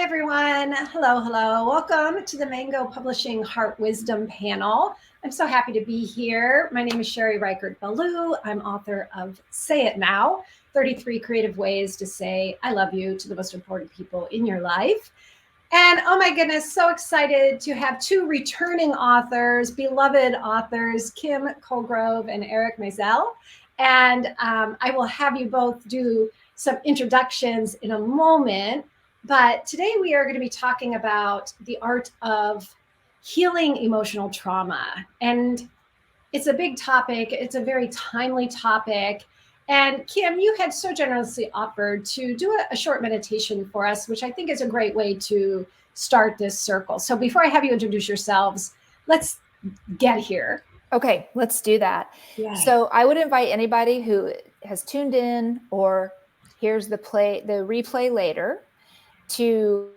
everyone. Hello, hello. Welcome to the Mango Publishing Heart Wisdom panel. I'm so happy to be here. My name is Sherry Richert Belul. I'm author of Say It Now, 33 Creative Ways to Say I Love You to the Most Important People in Your Life. And oh my goodness, so excited to have two returning authors, beloved authors, Kim Colegrove and Eric Maisel. And I will have you both do some introductions in a moment. But today we are going to be talking about the art of healing emotional trauma. And it's a big topic. It's a very timely topic. And Kim, you had so generously offered to do a short meditation for us, which I think is a great way to start this circle. So before I have you introduce yourselves, let's get here. Okay, let's do that. Yeah. So I would invite anybody who has tuned in or hears the replay later to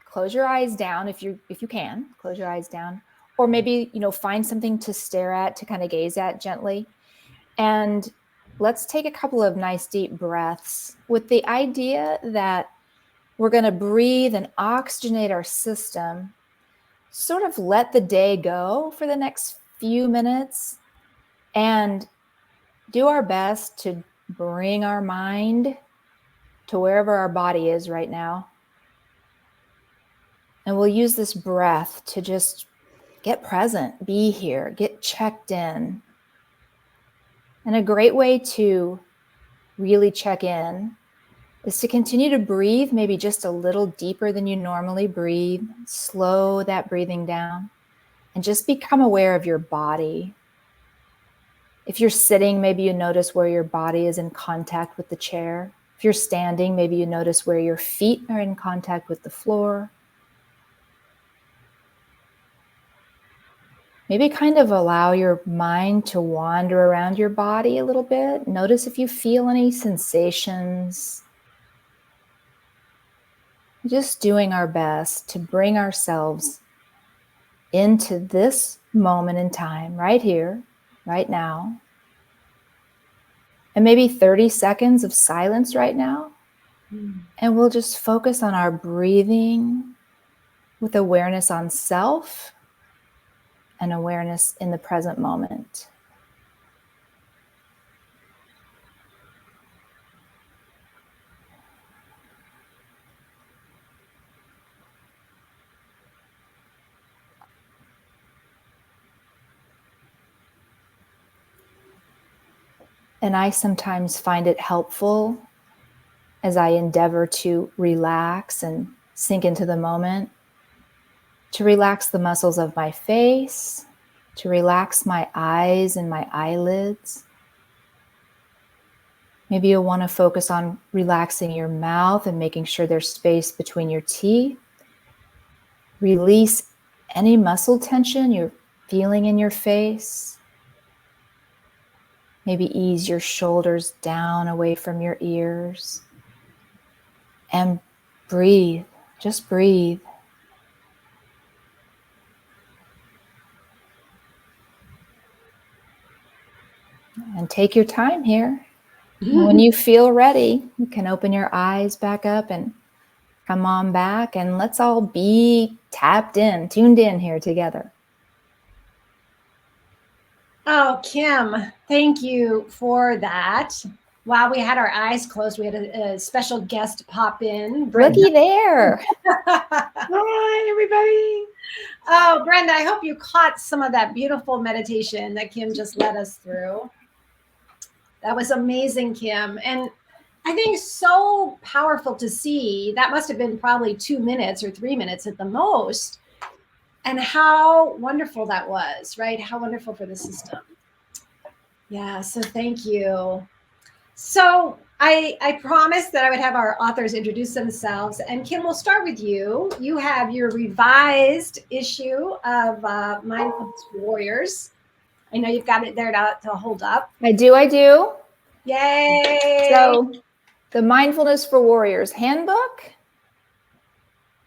close your eyes down if you can, close your eyes down, or maybe, find something to stare at, to kind of gaze at gently. And let's take a couple of nice deep breaths with the idea that we're going to breathe and oxygenate our system, sort of let the day go for the next few minutes, and do our best to bring our mind to wherever our body is right now. And we'll use this breath to just get present, be here, get checked in. And a great way to really check in is to continue to breathe, maybe just a little deeper than you normally breathe. Slow that breathing down and just become aware of your body. If you're sitting, maybe you notice where your body is in contact with the chair. If you're standing, maybe you notice where your feet are in contact with the floor. Maybe kind of allow your mind to wander around your body a little bit. Notice if you feel any sensations. Just doing our best to bring ourselves into this moment in time, right here, right now. And maybe 30 seconds of silence right now. And we'll just focus on our breathing with awareness on self and awareness in the present moment. And I sometimes find it helpful as I endeavor to relax and sink into the moment, to relax the muscles of my face, to relax my eyes and my eyelids. Maybe you'll want to focus on relaxing your mouth and making sure there's space between your teeth. Release any muscle tension you're feeling in your face. Maybe ease your shoulders down away from your ears. And breathe, just breathe. And take your time here. And when you feel ready, you can open your eyes back up and come on back, and let's all be tapped in, tuned in here together. Oh, Kim, thank you for that. While we had our eyes closed, we had a special guest pop in. Brenda. Looky there. Hi, everybody. Oh, Brenda, I hope you caught some of that beautiful meditation that Kim just led us through. That was amazing, Kim. And I think so powerful to see. That must have been probably 2 minutes or 3 minutes at the most. And how wonderful that was, right? How wonderful for the system. Yeah, so thank you. So I promised that I would have our authors introduce themselves. And Kim, we'll start with you. You have your revised issue of Mindfulness Warriors. I know you've got it there to hold up. I do. Yay! So the Mindfulness for Warriors Handbook.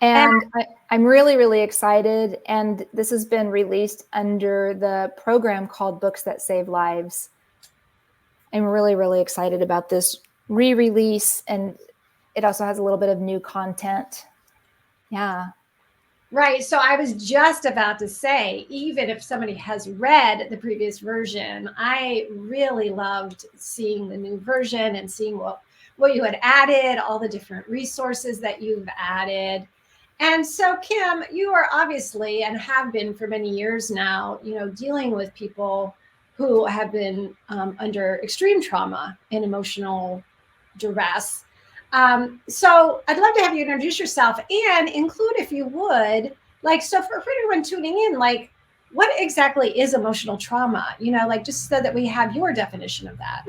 And I'm really, really excited. And this has been released under the program called Books That Save Lives. I'm really, really excited about this re-release. And it also has a little bit of new content Yeah. Right. So I was just about to say, even if somebody has read the previous version, I really loved seeing the new version and seeing what you had added, all the different resources that you've added. And so, Kim, you are obviously and have been for many years now, dealing with people who have been under extreme trauma and emotional duress. So I'd love to have you introduce yourself and include, if you would, so for everyone tuning in, what exactly is emotional trauma? Just so that we have your definition of that.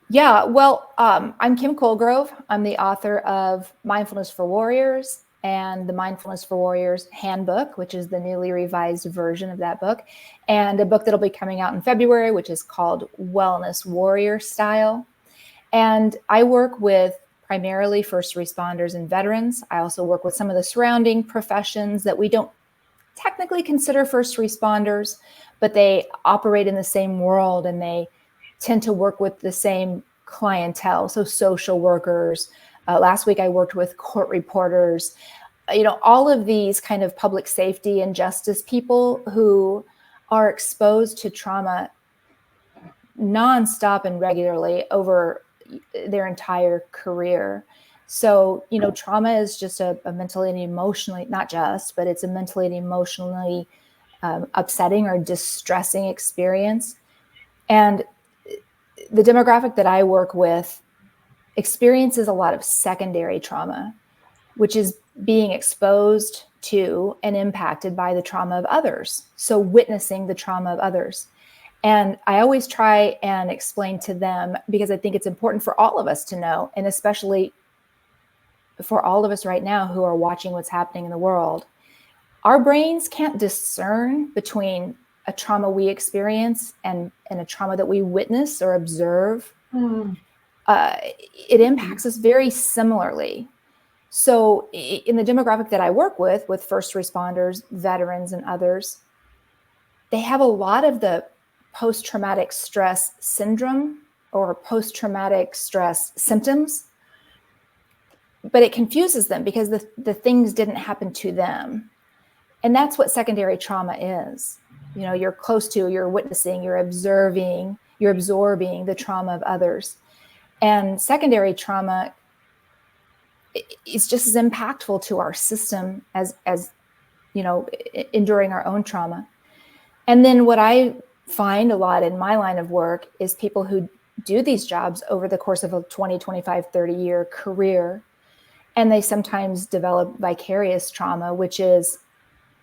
Yeah, well, I'm Kim Colegrove. I'm the author of Mindfulness for Warriors and the Mindfulness for Warriors Handbook, which is the newly revised version of that book, and a book that'll be coming out in February, which is called Wellness Warrior Style. And I work with primarily first responders and veterans. I also work with some of the surrounding professions that we don't technically consider first responders, but they operate in the same world and they tend to work with the same clientele. So social workers, last week I worked with court reporters, all of these kind of public safety and justice people who are exposed to trauma nonstop and regularly over their entire career. So, trauma is just a mentally and emotionally, not just, but it's a mentally and emotionally upsetting or distressing experience. And the demographic that I work with experiences a lot of secondary trauma, which is being exposed to and impacted by the trauma of others. So witnessing the trauma of others. And I always try and explain to them, because I think it's important for all of us to know, and especially for all of us right now who are watching what's happening in the world, our brains can't discern between a trauma we experience and a trauma that we witness or observe. It impacts us very similarly. So in the demographic that I work with first responders, veterans, and others, they have a lot of the post-traumatic stress syndrome or post-traumatic stress symptoms, but it confuses them because the things didn't happen to them. And that's what secondary trauma is. You're close to, you're witnessing, you're observing, you're absorbing the trauma of others. And secondary trauma is just as impactful to our system as enduring our own trauma. And then what I find a lot in my line of work is people who do these jobs over the course of a 20, 25, 30-year career, and they sometimes develop vicarious trauma, which is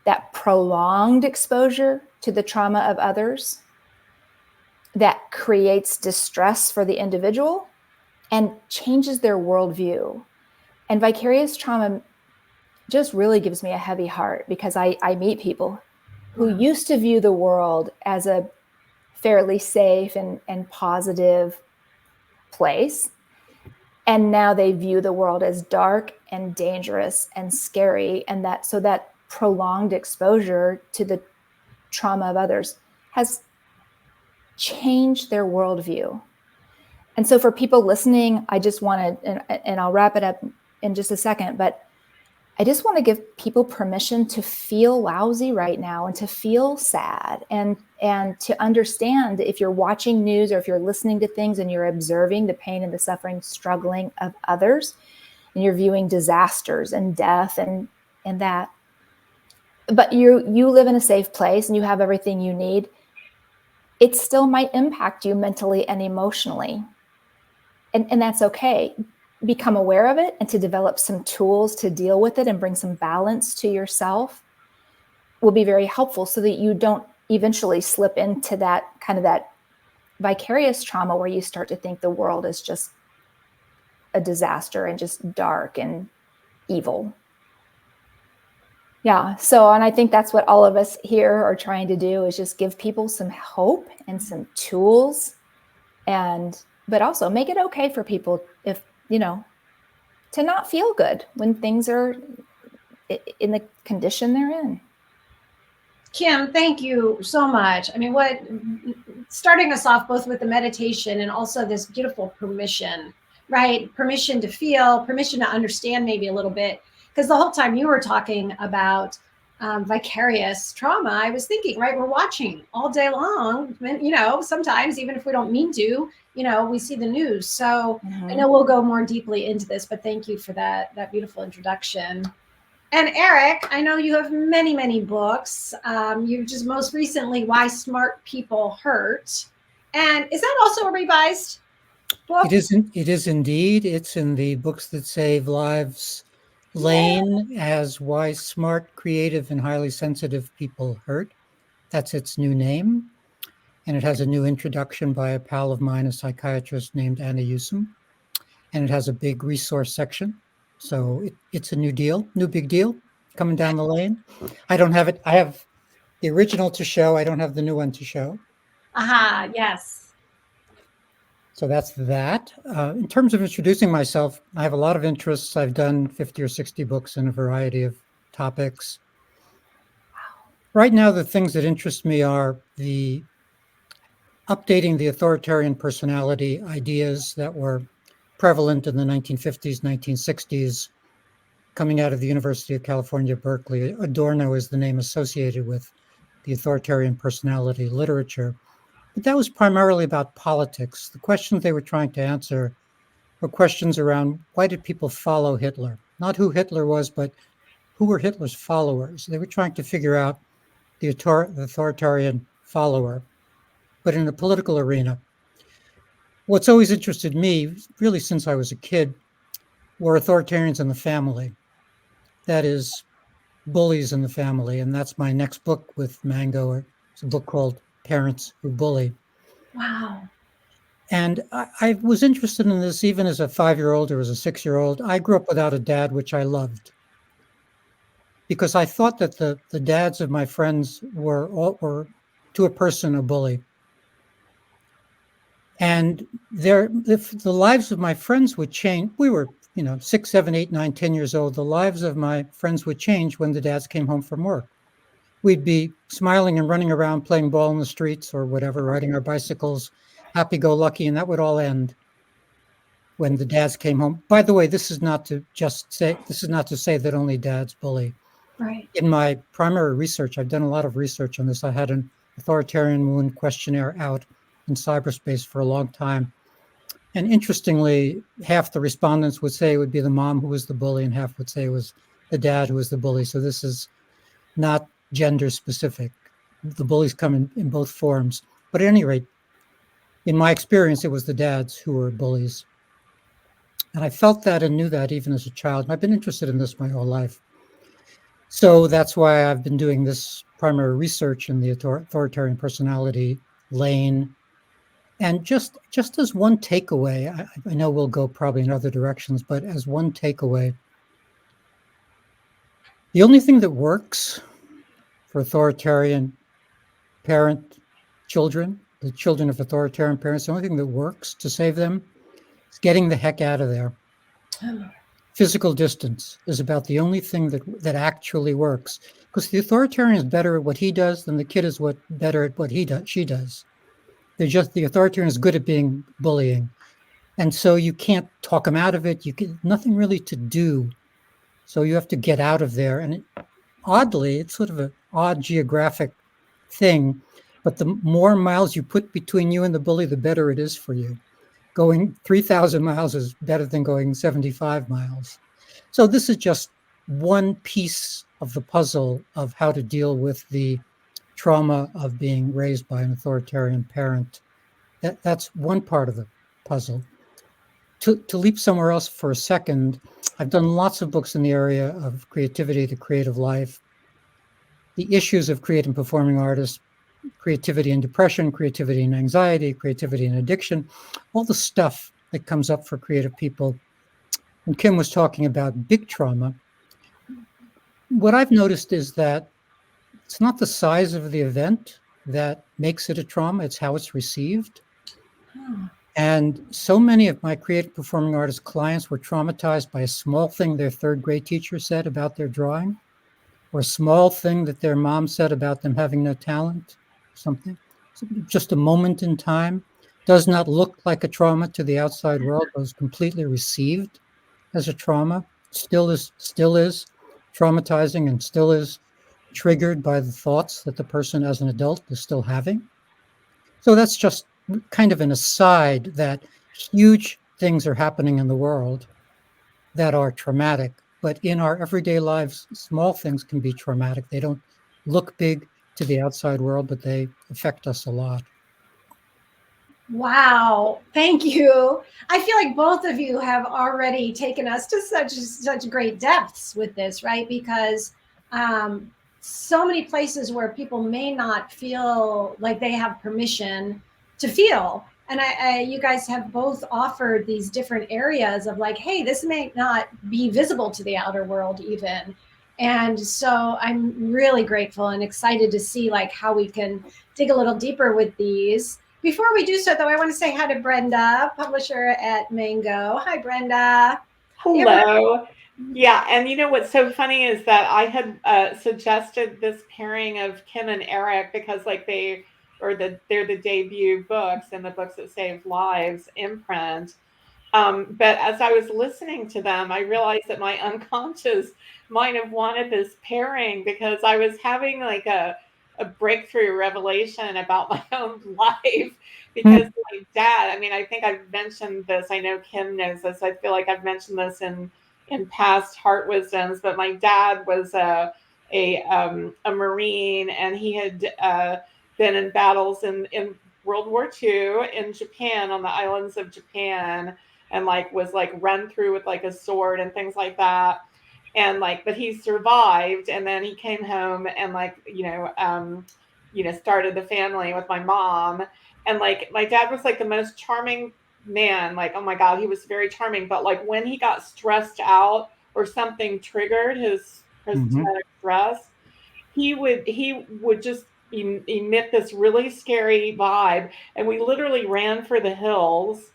that prolonged exposure to the trauma of others that creates distress for the individual and changes their worldview. And vicarious trauma just really gives me a heavy heart, because I meet people who used to view the world as a fairly safe and positive place. And now they view the world as dark and dangerous and scary. And that prolonged exposure to the trauma of others has changed their worldview. And so for people listening, I just want to, and I'll wrap it up in just a second, but I just want to give people permission to feel lousy right now and to feel sad and to understand, if you're watching news or if you're listening to things and you're observing the pain and the suffering, struggling of others, and you're viewing disasters and death and that, but you live in a safe place and you have everything you need, it still might impact you mentally and emotionally. And that's okay. Become aware of it and to develop some tools to deal with it and bring some balance to yourself will be very helpful, so that you don't eventually slip into that vicarious trauma where you start to think the world is just a disaster and just dark and evil. Yeah. So, and I think that's what all of us here are trying to do, is just give people some hope and some tools, but also make it okay for people to not feel good when things are in the condition they're in. Kim, thank you so much. I mean, starting us off both with the meditation and also this beautiful permission, right? Permission to feel, permission to understand maybe a little bit. because the whole time you were talking about vicarious trauma, I was thinking, right, we're watching all day long, sometimes even if we don't mean to, we see the news. So I know we'll go more deeply into this, but thank you for that beautiful introduction. And Eric, I know you have many, many books. You just most recently, Why Smart People Hurt. And is that also a revised book? It is indeed. It's in the Books That Save Lives lane as Why Smart, Creative, and Highly Sensitive People Hurt. That's its new name. And it has a new introduction by a pal of mine, a psychiatrist named Anna Yusum. And it has a big resource section. So it's a new big deal coming down the lane. I don't have it. I have the original to show. I don't have the new one to show. Aha, yes. So that's that. In terms of introducing myself, I have a lot of interests. I've done 50 or 60 books in a variety of topics. Right now, the things that interest me are the updating the authoritarian personality ideas that were prevalent in the 1950s, 1960s, coming out of the University of California, Berkeley. Adorno is the name associated with the authoritarian personality literature. But that was primarily about politics. The questions they were trying to answer were questions around why did people follow Hitler? Not who Hitler was, but who were Hitler's followers. They were trying to figure out the authoritarian follower, but in the political arena. What's always interested me, really since I was a kid, were authoritarians in the family. That is, bullies in the family. And that's my next book with Mango. It's a book called Parents Who Bully. Wow. And I was interested in this even as a 5-year-old or as a 6-year-old. I grew up without a dad, which I loved, because I thought that the dads of my friends were to a person a bully. And if the lives of my friends would change, we were 6, 7, 8, 9, 10 years old. The lives of my friends would change when the dads came home from work. We'd be smiling and running around, playing ball in the streets or whatever, riding our bicycles, happy-go-lucky, and that would all end when the dads came home. By the way, this is not to say that only dads bully. Right. In my primary research, I've done a lot of research on this. I had an authoritarian wound questionnaire out in cyberspace for a long time. And interestingly, half the respondents would say it would be the mom who was the bully, and half would say it was the dad who was the bully. So this is not gender specific. The bullies come in both forms. But at any rate, in my experience, it was the dads who were bullies. And I felt that and knew that even as a child. And I've been interested in this my whole life. So that's why I've been doing this primary research in the authoritarian personality lane. And just as one takeaway, I know we'll go probably in other directions, but as one takeaway, the only thing that works for authoritarian children, the children of authoritarian parents, the only thing that works to save them is getting the heck out of there. Physical distance is about the only thing that actually works, because the authoritarian is better at what he does than the kid is better at what she does. The authoritarian is good at being bullying. And so you can't talk them out of it. You get nothing really to do. So you have to get out of there. And oddly, it's sort of an odd geographic thing, but the more miles you put between you and the bully, the better it is for you. Going 3,000 miles is better than going 75 miles. So this is just one piece of the puzzle of how to deal with the trauma of being raised by an authoritarian parent. That's one part of the puzzle. To leap somewhere else for a second, I've done lots of books in the area of creativity, the creative life, the issues of creative and performing artists, creativity and depression, creativity and anxiety, creativity and addiction, all the stuff that comes up for creative people. And Kim was talking about big trauma. What I've noticed is that it's not the size of the event that makes it a trauma, it's how it's received. And so many of my creative performing artist clients were traumatized by a small thing their third grade teacher said about their drawing, or a small thing that their mom said about them having no talent, something. Just a moment in time, does not look like a trauma to the outside world, but was completely received as a trauma. still is traumatizing and still is triggered by the thoughts that the person as an adult is still having. So that's just kind of an aside that huge things are happening in the world that are traumatic, but in our everyday lives, small things can be traumatic. They don't look big to the outside world, but they affect us a lot. Wow, thank you. I feel like both of you have already taken us to such great depths with this, right? Because so many places where people may not feel like they have permission to feel. And you guys have both offered these different areas of like, hey, this may not be visible to the outer world even. And so I'm really grateful and excited to see like how we can dig a little deeper with these. Before we do so, though, I want to say hi to Brenda, publisher at Mango. Hi, Brenda. Hello. Yeah, and you know what's so funny is that I had suggested this pairing of Kim and Eric because like they're the debut books and the books that save lives imprint. But as I was listening to them, I realized that my unconscious might have wanted this pairing because I was having like a breakthrough revelation about my own life because my dad, I mean, I think I've mentioned this. I know Kim knows this. I feel like I've mentioned this in past Heart Wisdoms, but my dad was a Marine, and he had been in battles in World War II in Japan, on the islands of Japan, and like was like run through with like a sword and things like that. And like, but he survived, and then he came home and like, started the family with my mom. And like, my dad was like the most charming man. Like, oh my God, he was very charming. But like when he got stressed out or something triggered his traumatic stress, he would just emit this really scary vibe, and we literally ran for the hills.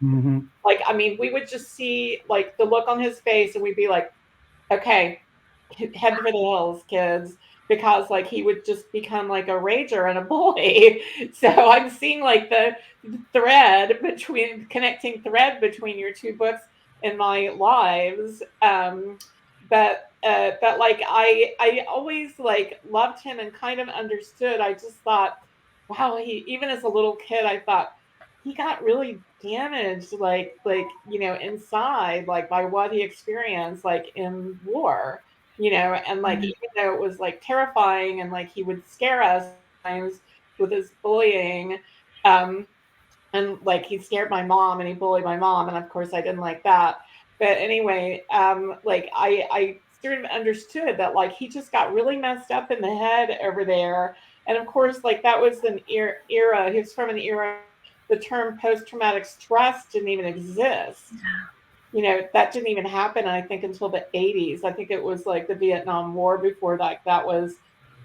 Like, I mean, we would just see like the look on his face, and we'd be like, okay, head for the hills, kids, because like he would just become like a rager and a bully. So I'm seeing like the connecting thread between your two books in my lives. But like I always like loved him and kind of understood. I just thought, wow, he, even as a little kid, I thought he got really damaged, like inside, like by what he experienced, like in war, and like even though it was like terrifying and like he would scare us sometimes with his bullying, and like he scared my mom and he bullied my mom, and of course I didn't like that. But anyway, like I sort of understood that like he just got really messed up in the head over there. And of course, like that was an era, he was from an era, the term post-traumatic stress didn't even exist. That didn't even happen, I think, until the 80s. I think it was like the Vietnam War before like that was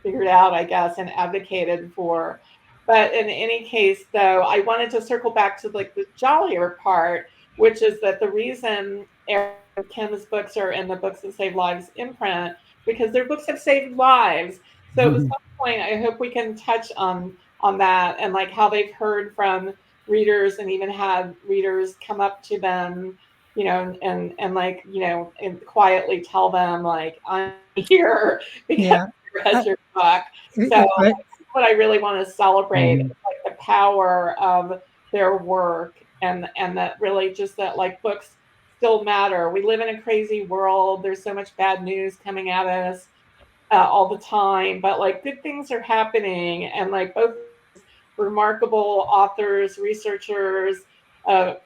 figured out, I guess, and advocated for. But in any case, though, I wanted to circle back to like the jollier part, which is that the reason Eric and Kim's books are in the Books That Save Lives imprint, because their books have saved lives. So at some point, I hope we can touch on that, and like how they've heard from readers and even had readers come up to them, and like, and quietly tell them like, I'm here because you read your book. So that's what I really want to celebrate, like the power of their work, and that really just that like books still matter. We live in a crazy world. There's so much bad news coming at us all the time, but like good things are happening, and like both remarkable authors, researchers have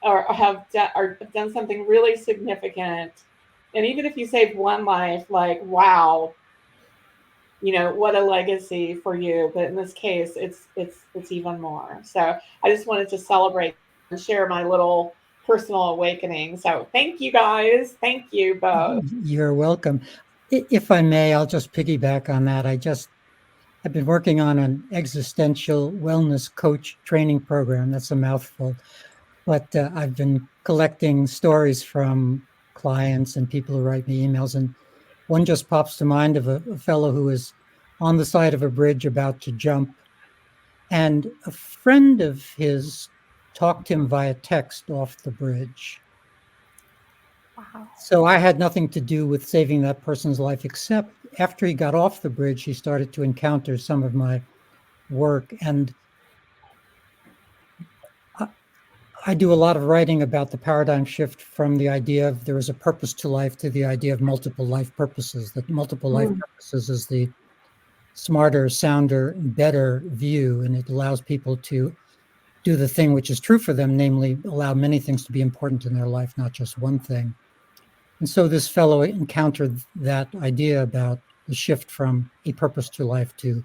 done something really significant. And even if you save one life, like, wow, what a legacy for you. But in this case, it's even more. So I just wanted to celebrate and share my little personal awakening. So thank you guys. Thank you both. You're welcome. If I may, I'll just piggyback on that. I've been working on an existential wellness coach training program. That's a mouthful. But I've been collecting stories from clients and people who write me emails. And one just pops to mind of a fellow who was on the side of a bridge about to jump. And a friend of his talked him via text off the bridge. Wow. So I had nothing to do with saving that person's life, except after he got off the bridge, he started to encounter some of my work. And I do a lot of writing about the paradigm shift from the idea of there is a purpose to life to the idea of multiple life purposes, that multiple life purposes is the smarter, sounder, better view. And it allows people to do the thing which is true for them, namely allow many things to be important in their life, not just one thing. And so this fellow encountered that idea about the shift from a purpose to life to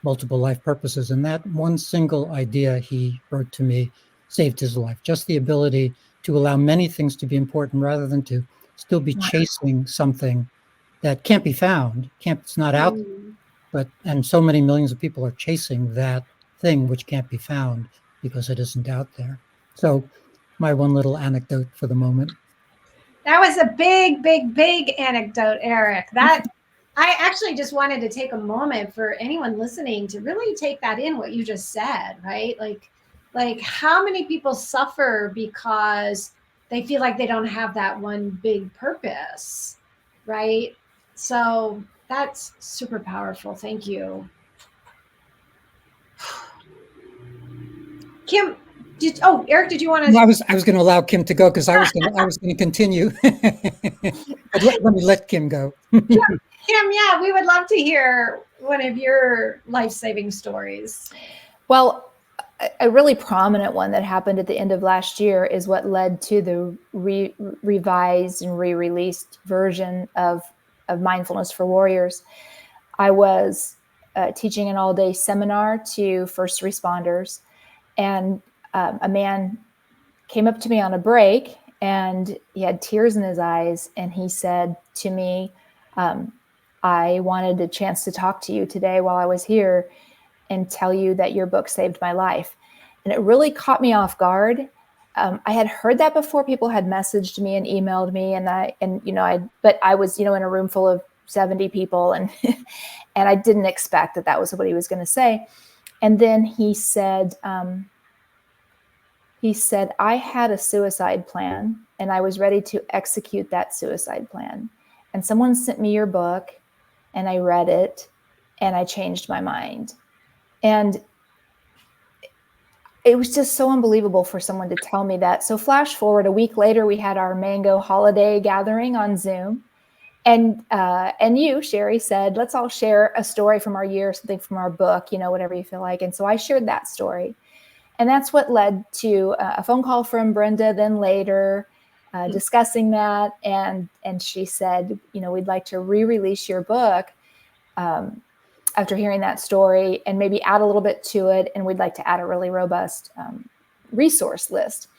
multiple life purposes. And that one single idea, he wrote to me, saved his life. Just the ability to allow many things to be important rather than to still be chasing something that can't be found, it's not out there. And so many millions of people are chasing that thing which can't be found because it isn't out there. So my one little anecdote for the moment. That was a big, big, big anecdote, Eric. That I actually just wanted to take a moment for anyone listening to really take that in, what you just said, right? Like how many people suffer because they feel like they don't have that one big purpose, right? So that's super powerful. Thank you. Kim, Eric, did you want to? No, I was going to allow Kim to go because I was going to continue. But let me let Kim go. Kim, yeah, we would love to hear one of your life-saving stories. Well, a really prominent one that happened at the end of last year is what led to the revised and re-released version of Mindfulness for Warriors. I was teaching an all-day seminar to first responders, and a man came up to me on a break, and he had tears in his eyes, and he said to me, I wanted a chance to talk to you today while I was here and tell you that your book saved my life. And it really caught me off guard. I had heard that before. People had messaged me and emailed me, but I was, in a room full of 70 people, and and I didn't expect that was what he was going to say. And then he said, I had a suicide plan and I was ready to execute that suicide plan. And someone sent me your book and I read it and I changed my mind. And it was just so unbelievable for someone to tell me that. So flash forward a week later, we had our Mango holiday gathering on Zoom. And you, Sherry, said, let's all share a story from our year, something from our book, whatever you feel like. And so I shared that story. And that's what led to a phone call from Brenda then later discussing that. And she said, we'd like to re-release your book after hearing that story and maybe add a little bit to it. And we'd like to add a really robust resource list.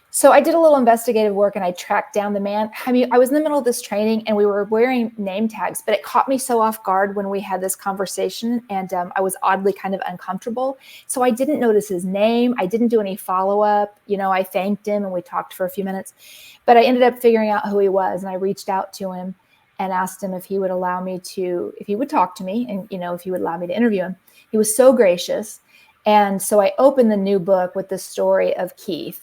So I did a little investigative work and I tracked down the man. I was in the middle of this training and we were wearing name tags, but it caught me so off guard when we had this conversation, and I was oddly kind of uncomfortable. So I didn't notice his name. I didn't do any follow-up. I thanked him and we talked for a few minutes, but I ended up figuring out who he was, and I reached out to him and asked him if he would talk to me and, if he would allow me to interview him. He was so gracious. And so I opened the new book with the story of Keith.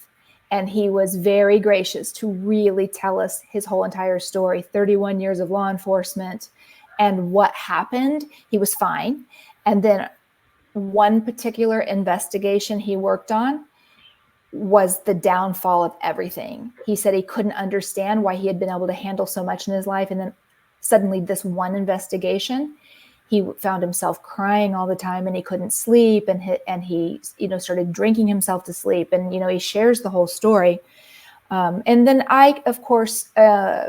And he was very gracious to really tell us his whole entire story, 31 years of law enforcement and what happened. He was fine. And then one particular investigation he worked on was the downfall of everything. He said he couldn't understand why he had been able to handle so much in his life. And then suddenly this one investigation, he found himself crying all the time and he couldn't sleep, and he started drinking himself to sleep, and he shares the whole story. And then I, of course, I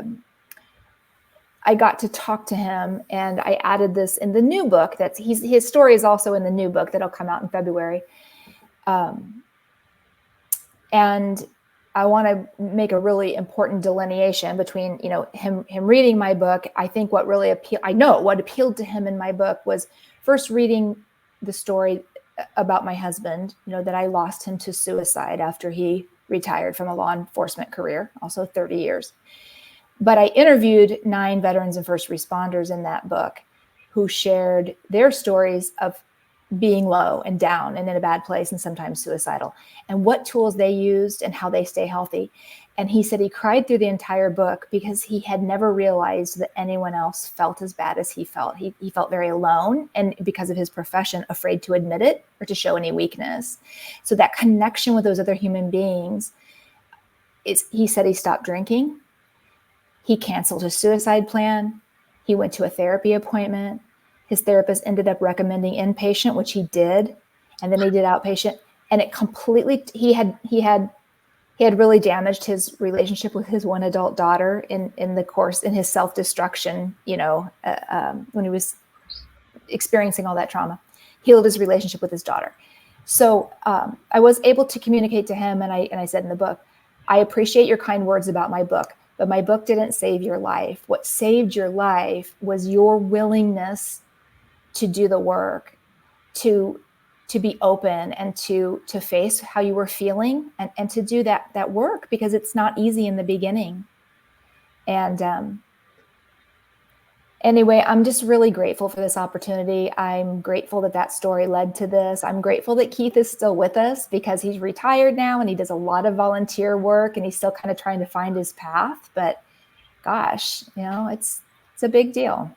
got to talk to him, and I added this in the new book. His story is also in the new book that'll come out in February. And I want to make a really important delineation between, him reading my book. I think what appealed to him in my book was first reading the story about my husband, that I lost him to suicide after he retired from a law enforcement career, also 30 years. But I interviewed 9 veterans and first responders in that book who shared their stories of being low and down and in a bad place and sometimes suicidal, and what tools they used and how they stay healthy. And he said he cried through the entire book because he had never realized that anyone else felt as bad as he felt. He felt very alone, and because of his profession, afraid to admit it or to show any weakness. So that connection with those other human beings, he said he stopped drinking. He canceled his suicide plan. He went to a therapy appointment. His therapist ended up recommending inpatient, which he did. And then he did outpatient. And it completely, he had really damaged his relationship with his one adult daughter in his self-destruction, when he was experiencing all that trauma. Healed his relationship with his daughter. So I was able to communicate to him, and I said in the book, I appreciate your kind words about my book, but my book didn't save your life. What saved your life was your willingness to do the work, to be open and to face how you were feeling and to do that work, because it's not easy in the beginning. And anyway, I'm just really grateful for this opportunity. I'm grateful that story led to this. I'm grateful that Keith is still with us, because he's retired now and he does a lot of volunteer work and he's still kind of trying to find his path. But gosh, it's a big deal.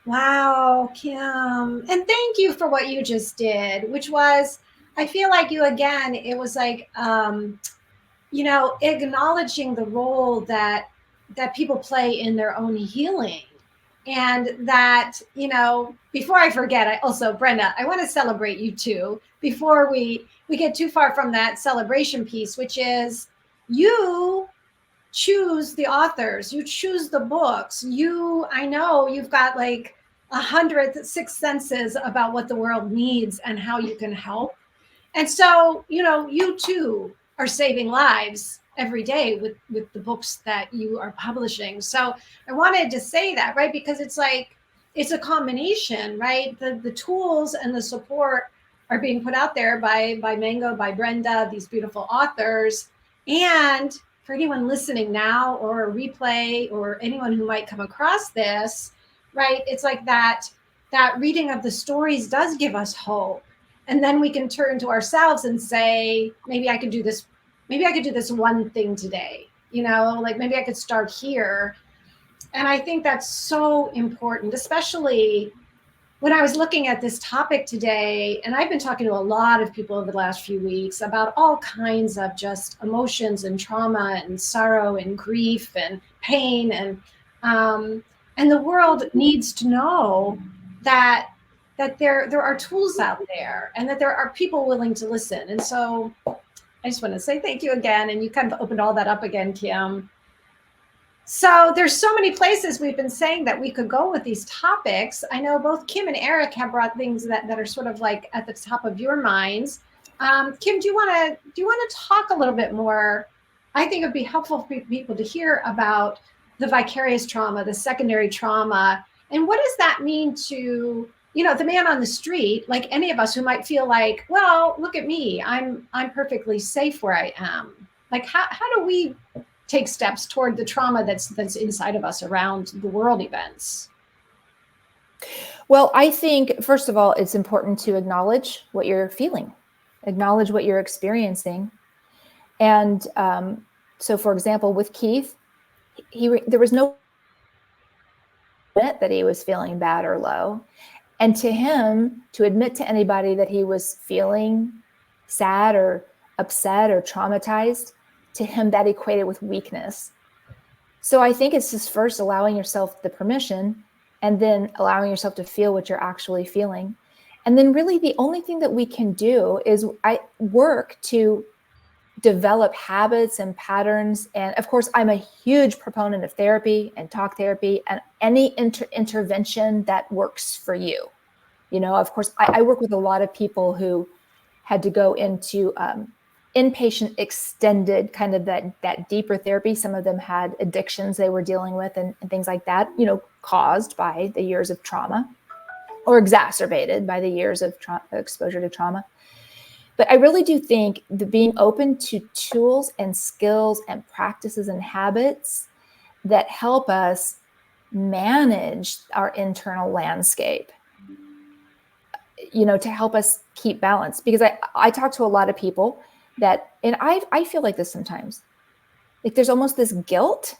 Wow, Kim. And thank you for what you just did, which was, I feel like it was like, acknowledging the role that people play in their own healing. And that, before I forget, Brenda, I want to celebrate you too, before we get too far from that celebration piece, which is you choose the authors, you choose the books. I know you've got like 100 sixth senses about what the world needs and how you can help. And so, you too are saving lives every day with the books that you are publishing. So I wanted to say that, right? Because it's like, it's a combination, right? The tools and the support are being put out there by Mango, by Brenda, these beautiful authors. And for anyone listening now, or a replay, or anyone who might come across this, right? It's like that reading of the stories does give us hope. And then we can turn to ourselves and say, maybe I could do this. Maybe I could do this one thing today, like maybe I could start here. And I think that's so important, especially when I was looking at this topic today. And I've been talking to a lot of people over the last few weeks about all kinds of just emotions and trauma and sorrow and grief and pain. And the world needs to know that there are tools out there, and that there are people willing to listen. And so I just want to say thank you again. And you kind of opened all that up again, Kim. So there's so many places we've been saying that we could go with these topics. I know both Kim and Eric have brought things that are sort of like at the top of your minds. Kim, do you want to talk a little bit more? I think it would be helpful for people to hear about the vicarious trauma, the secondary trauma, and what does that mean to the man on the street, like any of us who might feel like, well, look at me, I'm perfectly safe where I am. Like, how do we take steps toward the trauma that's inside of us around the world events? Well, I think, first of all, it's important to acknowledge what you're feeling, acknowledge what you're experiencing. And so, for example, with Keith, there was no admit that he was feeling bad or low. And to him, to admit to anybody that he was feeling sad or upset or traumatized, to him that equated with weakness. So I think it's just first allowing yourself the permission, and then allowing yourself to feel what you're actually feeling. And then really the only thing that we can do is work to develop habits and patterns. And of course, I'm a huge proponent of therapy and talk therapy and any intervention that works for you. Of course, I work with a lot of people who had to go into inpatient extended kind of that deeper therapy. Some of them had addictions they were dealing with and things like that, caused by the years of trauma, or exacerbated by the years of exposure to trauma. But I really do think that being open to tools and skills and practices and habits that help us manage our internal landscape, to help us keep balance. Because I talk to a lot of people and I feel like this sometimes. like there's almost this guilt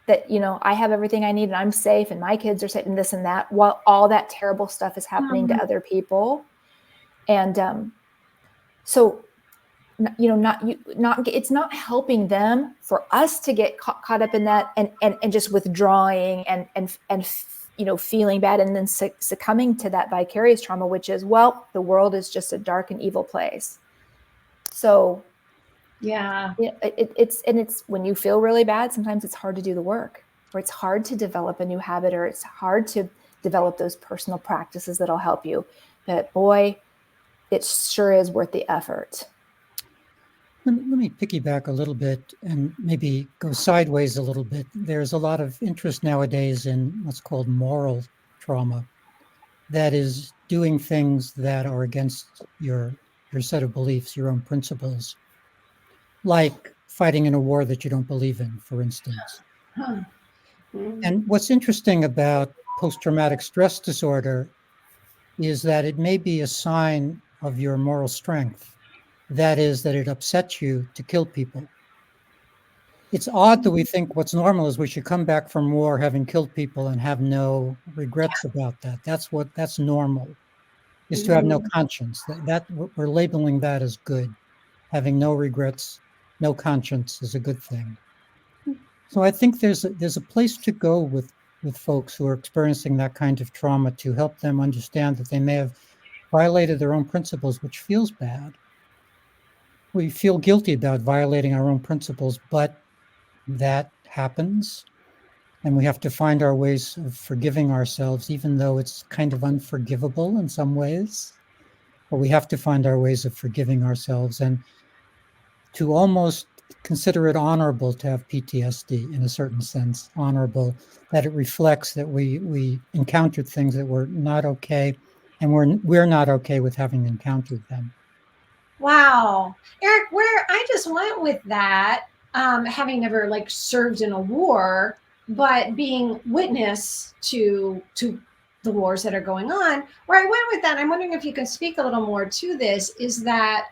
that, you know, I have everything I need and I'm safe and my kids are safe and this and that, while all that terrible stuff is happening to other people. And so, you know, it's not helping them for us to get caught up in that and just withdrawing and you know, feeling bad and then succumbing to that vicarious trauma, which is, well, the world is just a dark and evil place. So yeah, it's when you feel really bad, sometimes it's hard to do the work, or it's hard to develop a new habit, or it's hard to develop those personal practices that'll help you. But boy, it sure is worth the effort. Let me piggyback a little bit and maybe go sideways a little bit. There's a lot of interest nowadays in what's called moral trauma. That is doing things that are against your set of beliefs, your own principles, like fighting in a war that you don't believe in, for instance. Huh. And what's interesting about post-traumatic stress disorder is that it may be a sign of your moral strength. That is, that it upsets you to kill people. It's odd that we think what's normal is we should come back from war having killed people and have no regrets about that. That's normal, is to have no conscience. That we're labeling that as good. Having no regrets, no conscience is a good thing. So I think there's a place to go with folks who are experiencing that kind of trauma to help them understand that they may have violated their own principles, which feels bad. We feel guilty about violating our own principles, but that happens. And we have to find our ways of forgiving ourselves, even though it's kind of unforgivable in some ways. But we have to find our ways of forgiving ourselves and to almost consider it honorable to have PTSD in a certain sense, honorable, that it reflects that we encountered things that were not okay, and we're not okay with having encountered them. Wow. Eric, where I just went with that, having never like served in a war, but being witness to the wars that are going on, where I went with that, I'm wondering if you can speak a little more to this, is that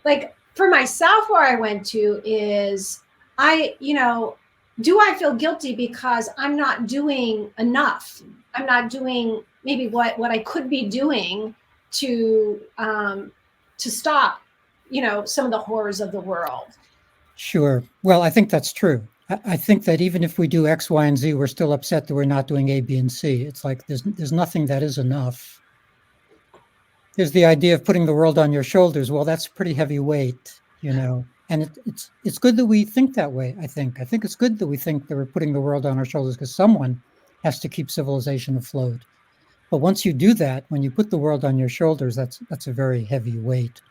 like for myself, where I went to is do I feel guilty because I'm not doing enough? I'm not doing maybe what I could be doing to stop, some of the horrors of the world. Sure. Well, I think that's true. I think that even if we do X, Y, and Z, we're still upset that we're not doing A, B, and C. It's like there's nothing that is enough. There's the idea of putting the world on your shoulders. Well, that's a pretty heavy weight, and it's good that we think that way. I think it's good that we think that we're putting the world on our shoulders because someone has to keep civilization afloat. But once you do that, when you put the world on your shoulders, that's a very heavy weight.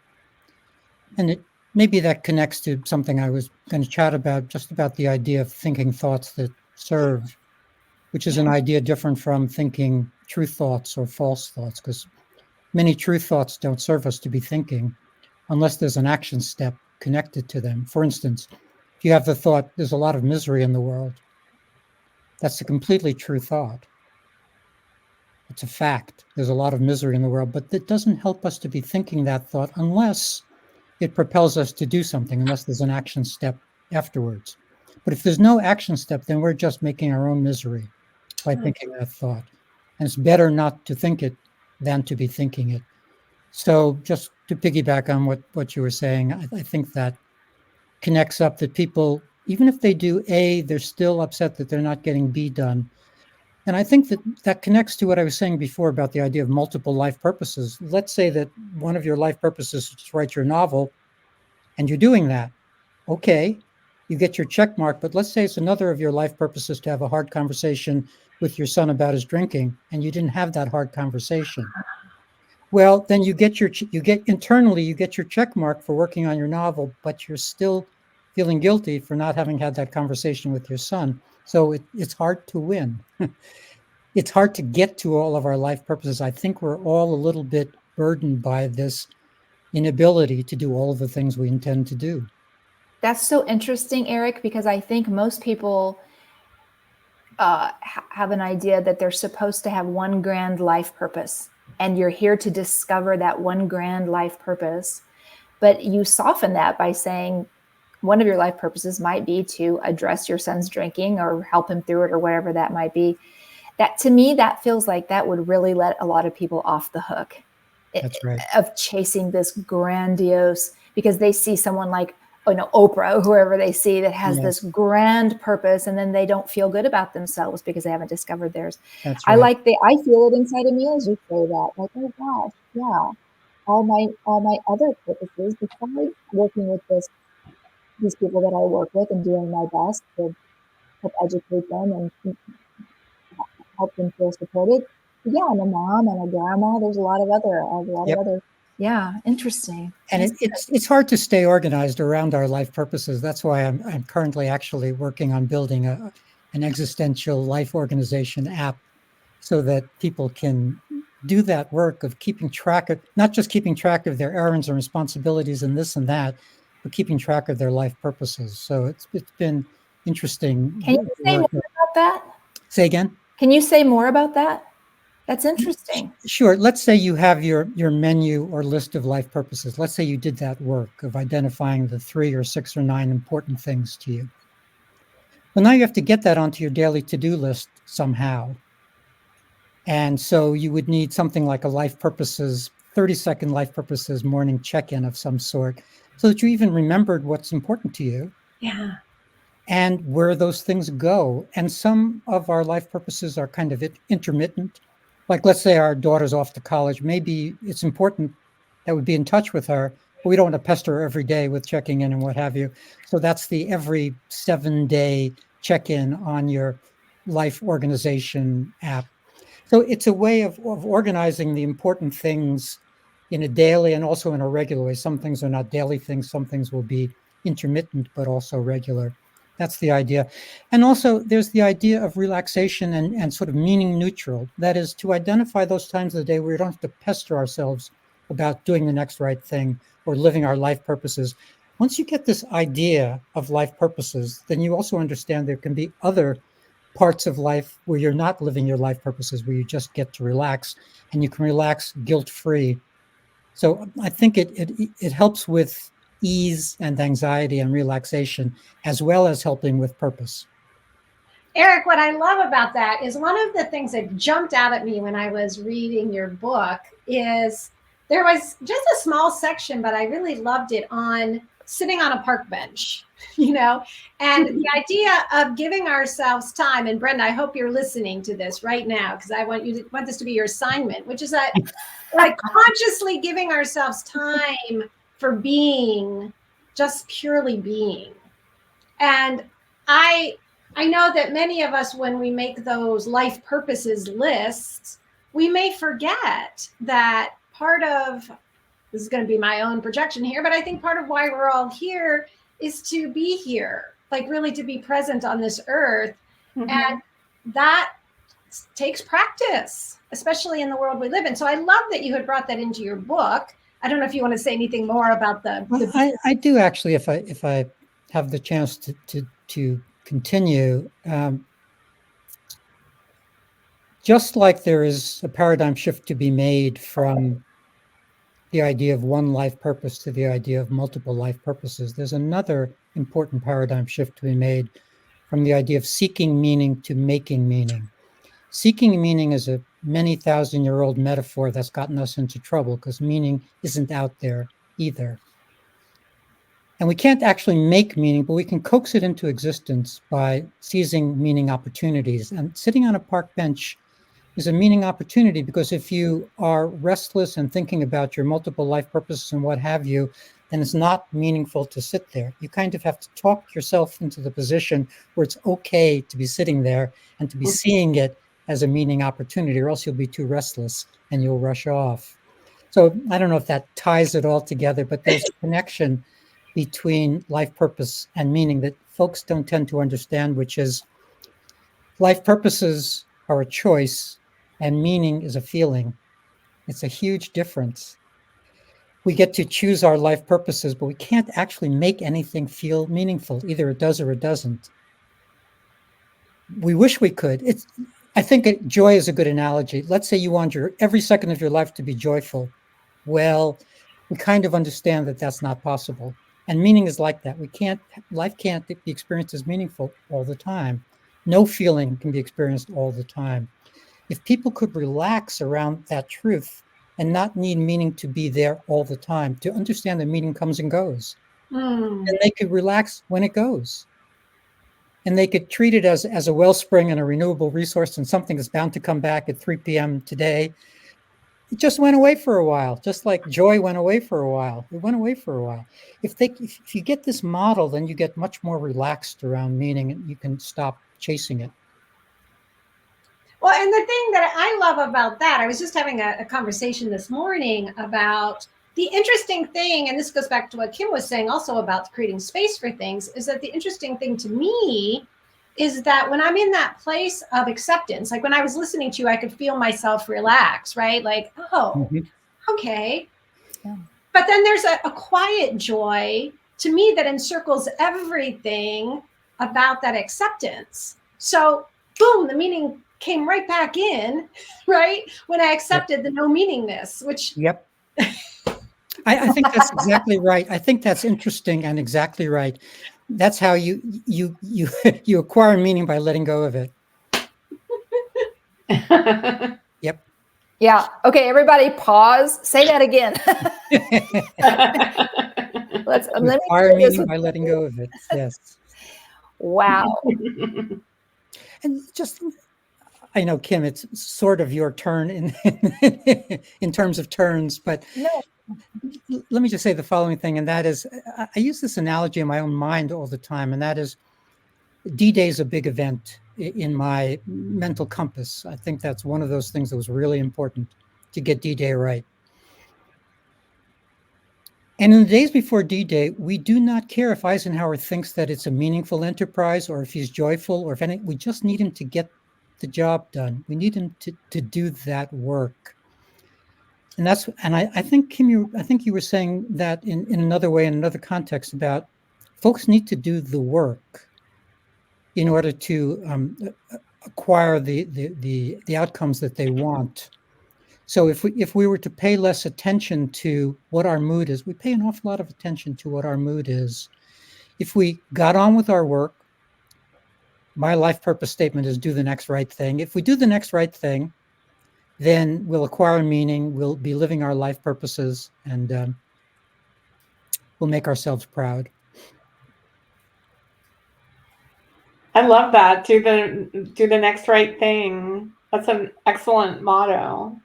And maybe that connects to something I was going to chat about, just about the idea of thinking thoughts that serve, which is an idea different from thinking true thoughts or false thoughts, because many true thoughts don't serve us to be thinking unless there's an action step connected to them. For instance, if you have the thought, there's a lot of misery in the world, that's a completely true thought. It's a fact. There's a lot of misery in the world, but that doesn't help us to be thinking that thought unless it propels us to do something, unless there's an action step afterwards. But if there's no action step, then we're just making our own misery by thinking that thought. And it's better not to think it than to be thinking it. So just to piggyback on what you were saying, I think that connects up that people, even if they do A, they're still upset that they're not getting B done. And I think that connects to what I was saying before about the idea of multiple life purposes. Let's say that one of your life purposes is to write your novel, and you're doing that. Okay, you get your check mark, but let's say it's another of your life purposes to have a hard conversation with your son about his drinking, and you didn't have that hard conversation. Well, then you get your check mark for working on your novel, but you're still feeling guilty for not having had that conversation with your son. So it's hard to win. It's hard to get to all of our life purposes. I think we're all a little bit burdened by this inability to do all of the things we intend to do. That's so interesting, Eric, because I think most people have an idea that they're supposed to have one grand life purpose, and you're here to discover that one grand life purpose. But you soften that by saying, one of your life purposes might be to address your son's drinking or help him through it or whatever that might be. That, to me, that feels like that would really let a lot of people off the hook. That's right. Of chasing this grandiose, because they see someone like, Oprah or whoever they see that has this grand purpose, and then they don't feel good about themselves because they haven't discovered theirs. That's right. I feel it inside of me as you say that, like, oh gosh, yeah, all my other purposes besides working with these people that I work with and doing my best to help educate them and help them feel supported. Yeah, I'm a mom and a grandma. There's a lot of other. Yeah, interesting. And it's hard to stay organized around our life purposes. That's why I'm currently actually working on building an existential life organization app, so that people can do that work of keeping track of, not just keeping track of their errands and responsibilities and this and that, but keeping track of their life purposes. So it's been interesting. Can you say more about that? Say again? Can you say more about that? That's interesting. Sure. Let's say you have your menu or list of life purposes. Let's say you did that work of identifying the 3 or 6 or 9 important things to you. Well, now you have to get that onto your daily to-do list somehow. And so you would need something like a 30-second life purposes morning check-in of some sort, so that you even remembered what's important to you. Yeah. And where those things go. And some of our life purposes are kind of intermittent. Like, let's say our daughter's off to college. Maybe it's important that we be in touch with her, but we don't want to pester her every day with checking in and what have you. So that's the every 7-day check-in on your life organization app. So it's a way of organizing the important things in a daily and also in a regular way. Some things are not daily things. Some things will be intermittent, but also regular. That's the idea. And also there's the idea of relaxation and sort of meaning neutral. That is, to identify those times of the day where we don't have to pester ourselves about doing the next right thing or living our life purposes. Once you get this idea of life purposes, then you also understand there can be other parts of life where you're not living your life purposes, where you just get to relax, and you can relax guilt-free. So I think it helps with ease and anxiety and relaxation, as well as helping with purpose. Eric, what I love about that is one of the things that jumped out at me when I was reading your book is there was just a small section, but I really loved it, on sitting on a park bench, and the idea of giving ourselves time. And Brenda, I hope you're listening to this right now, because I want this to be your assignment, which is that like consciously giving ourselves time for being, just purely being. And I know that many of us, when we make those life purposes lists, we may forget that part of, this is going to be my own projection here, but I think part of why we're all here is to be here, like really to be present on this earth. Mm-hmm. And that takes practice, especially in the world we live in. So I love that you had brought that into your book. I don't know if you want to say anything more about I do actually, if I have the chance to continue. Just like there is a paradigm shift to be made from the idea of one life purpose to the idea of multiple life purposes, there's another important paradigm shift to be made from the idea of seeking meaning to making meaning. Seeking meaning is a many thousand-year-old metaphor that's gotten us into trouble, because meaning isn't out there either. And we can't actually make meaning, but we can coax it into existence by seizing meaning opportunities. And sitting on a park bench is a meaning opportunity, because if you are restless and thinking about your multiple life purposes and what have you, then it's not meaningful to sit there. You kind of have to talk yourself into the position where it's okay to be sitting there and to be seeing it as a meaning opportunity, or else you'll be too restless and you'll rush off. So I don't know if that ties it all together, but there's a connection between life purpose and meaning that folks don't tend to understand, which is life purposes are a choice and meaning is a feeling. It's a huge difference. We get to choose our life purposes, but we can't actually make anything feel meaningful. Either it does or it doesn't. We wish we could. I think joy is a good analogy. Let's say you want every second of your life to be joyful. Well, we kind of understand that that's not possible. And meaning is like that. Life can't be experienced as meaningful all the time. No feeling can be experienced all the time. If people could relax around that truth and not need meaning to be there all the time, to understand that meaning comes and goes, and they could relax when it goes. And they could treat it as a wellspring and a renewable resource and something that's bound to come back at 3 p.m. today. It just went away for a while, just like joy went away for a while. It went away for a while. If you get this model, then you get much more relaxed around meaning and you can stop chasing it. Well, and the thing that I love about that, I was just having a conversation this morning about the interesting thing, and this goes back to what Kim was saying also about creating space for things, is that the interesting thing to me is that when I'm in that place of acceptance, like when I was listening to you, I could feel myself relax, right? Like, oh, okay. Yeah. But then there's a quiet joy to me that encircles everything about that acceptance. So boom, the meaning came right back in, right? When I accepted the no meaningness, which. Yep. I think that's exactly right. I think that's interesting and exactly right. That's how you acquire meaning, by letting go of it. Yep. Yeah. Okay, everybody pause. Say that again. You acquire meaning by letting go of it. Yes. Wow. And just, I know, Kim, it's sort of your turn in terms of turns, but No. let me just say the following thing, and that is, I use this analogy in my own mind all the time, and that is, D-Day is a big event in my mental compass. I think that's one of those things that was really important to get D-Day right. And in the days before D-Day, we do not care if Eisenhower thinks that it's a meaningful enterprise or if he's joyful or if anything. We just need him to get the job done. We need him to do that work. And I think, Kim, I think you were saying that in another way, in another context, about folks need to do the work in order to acquire the outcomes that they want. So if we were to pay less attention to what our mood is, we pay an awful lot of attention to what our mood is. If we got on with our work, my life purpose statement is do the next right thing. If we do the next right thing, then we'll acquire meaning, we'll be living our life purposes, and we'll make ourselves proud. I love that. Do the next right thing. That's an excellent motto.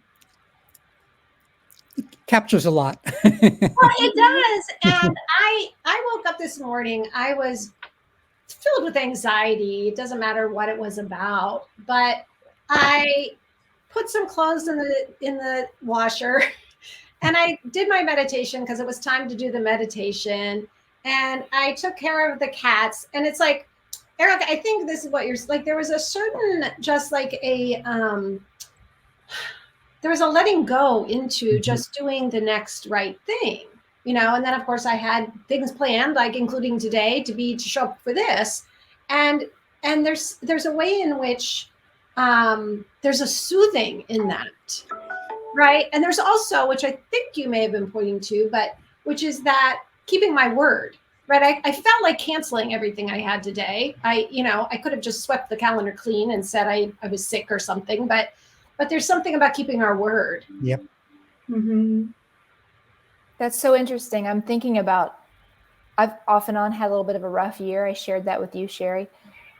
It captures a lot. Well, it does. And I woke up this morning, I was filled with anxiety. It doesn't matter what it was about, but I put some clothes in the washer and I did my meditation because it was time to do the meditation. And I took care of the cats. And it's like, Eric, I think this is what you're like. There was a certain, just like there was a letting go into just doing the next right thing, you know. And then of course I had things planned, like including today to show up for this. And there's a way in which there's a soothing in that, right? And there's also, which I think you may have been pointing to, but which is that keeping my word, right? I felt like canceling everything I had today. I could have just swept the calendar clean and said I was sick or something, but there's something about keeping our word. Yep. Mm-hmm. That's so interesting. I'm thinking about, I've off and on had a little bit of a rough year. I shared that with you, Sherry.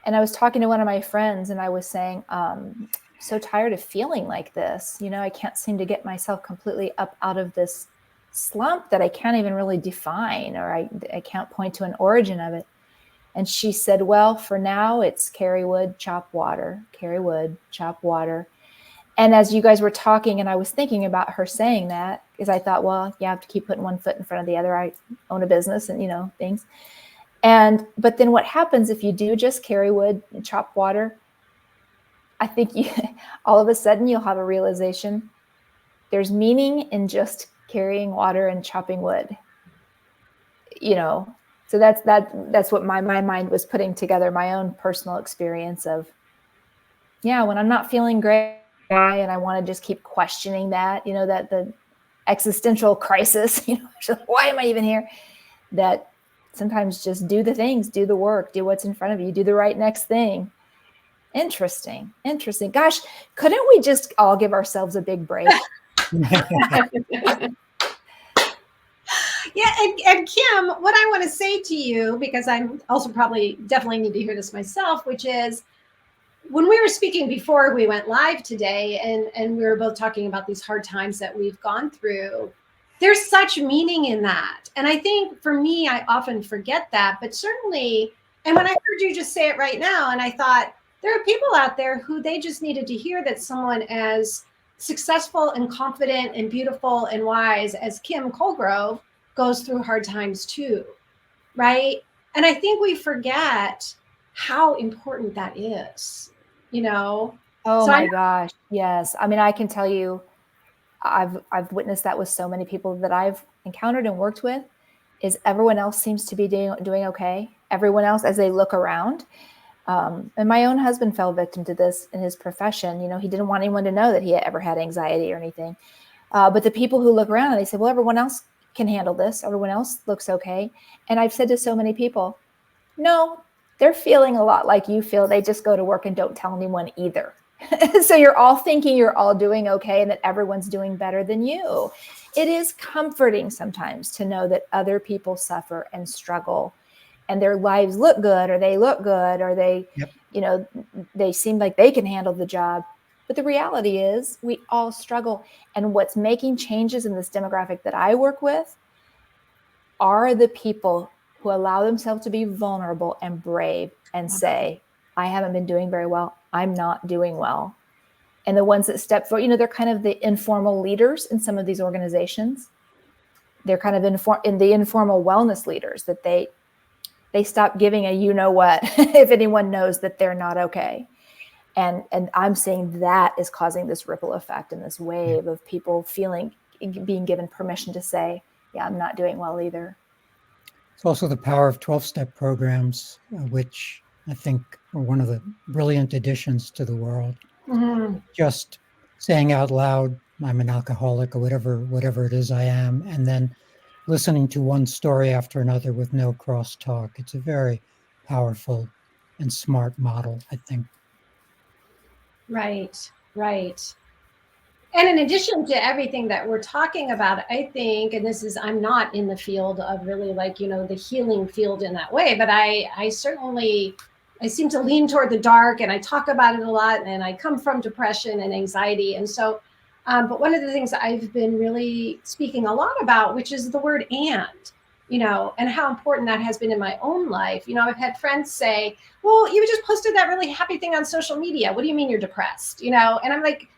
And I was talking to one of my friends and I was saying, so tired of feeling like this. You know, I can't seem to get myself completely up out of this slump that I can't even really define, or I can't point to an origin of it. And she said, well, for now it's carry wood, chop water, carry wood, chop water. And as you guys were talking and I was thinking about her saying that, because I thought, well, you have to keep putting one foot in front of the other. I own a business and, things. But then what happens if you do just carry wood and chop water? I think all of a sudden you'll have a realization there's meaning in just carrying water and chopping wood. So that's what my mind was putting together, my own personal experience of, when I'm not feeling great and I want to just keep questioning that, that the existential crisis, why am I even here? That Sometimes just do the things, do the work, do what's in front of you, do the right next thing. Interesting. Gosh, couldn't we just all give ourselves a big break? Yeah, and Kim, what I want to say to you, because I'm also definitely need to hear this myself, which is when we were speaking before we went live today, and we were both talking about these hard times that we've gone through, there's such meaning in that. And I think for me, I often forget that, but certainly, and when I heard you just say it right now, and I thought there are people out there who they just needed to hear that someone as successful and confident and beautiful and wise as Kim Colegrove goes through hard times too, right? And I think we forget how important that is, you know? Oh So my gosh. Yes. I mean, I can tell you, I've witnessed that with so many people that I've encountered and worked with, is everyone else seems to be doing okay. Everyone else, as they look around. And my own husband fell victim to this in his profession. You know, he didn't want anyone to know that he had ever had anxiety or anything. But the people who look around and they say, well, everyone else can handle this. Everyone else looks okay. And I've said to so many people, no, they're feeling a lot like you feel. They just go to work and don't tell anyone either. So you're all thinking you're all doing okay and that everyone's doing better than you. It is comforting sometimes to know that other people suffer and struggle and their lives look good, or they look good, or they, Yep. you know, they seem like they can handle the job. But the reality is we all struggle. And what's making changes in this demographic that I work with are the people who allow themselves to be vulnerable and brave and say, I haven't been doing very well. I'm not doing well. And the ones that step forward, you know, they're kind of the informal leaders in some of these organizations. They're kind of in the informal wellness leaders, that they stop giving a you know what if anyone knows that they're not okay. And I'm seeing that is causing this ripple effect and this wave of people being given permission to say, yeah, I'm not doing well either. It's also the power of 12-step programs, which I think are one of the brilliant additions to the world. Mm-hmm. Just saying out loud, I'm an alcoholic, or whatever it is I am, and then listening to one story after another with no crosstalk. It's a very powerful and smart model, I think. Right. And in addition to everything that we're talking about, I think, and I'm not in the field of really like, you know, the healing field in that way, but I seem to lean toward the dark, and I talk about it a lot, and I come from depression and anxiety. And so, but one of the things I've been really speaking a lot about, which is the word and, you know, and how important that has been in my own life. You know, I've had friends say, well, you just posted that really happy thing on social media. What do you mean you're depressed? You know, and I'm like,